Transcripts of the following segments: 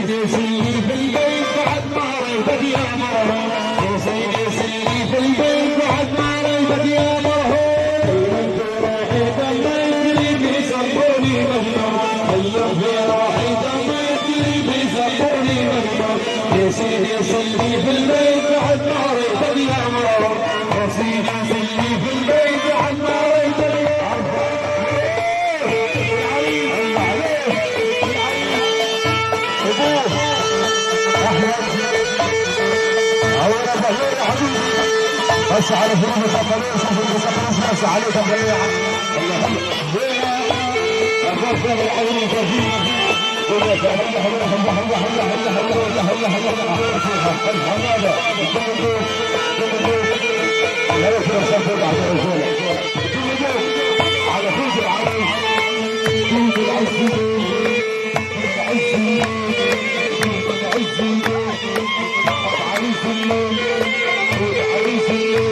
سيدي سيدي في البيت بعد ما ريتك يا مرهون، يا سيدي سيدي في البيت بعد ما ريتك يا مرهون، روحي دميت لي بيسموني مجنون، في روحي دميت لي بيسموني مجنون، يا سيدي سيدي في البيت بعد ما ريتك يا مرهون، يا سيدي سيدي في البيت بعد ما ريتك يا بس على فروض الخطرين شوف المسافرين بس عليكم جميعا الرفض العظيم الكريم على فوز العريس فوز العز عريس الليل عريس الليل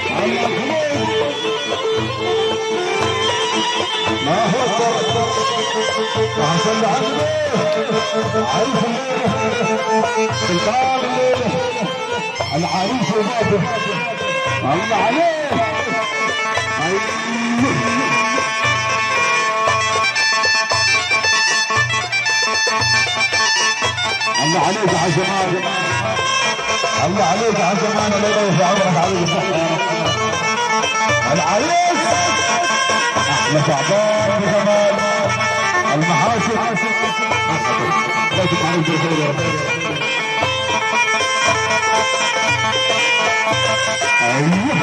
عريس ما هو عشان عريس سلطان الليلة العريس وبابه الله عليه الله عليك يا جمال الله عليك يا جمال الله يرفع عمرك عليك الصحة العريس احلى شعبان بجمال المحاسن لا تتعرف بالخير يا رب ايوه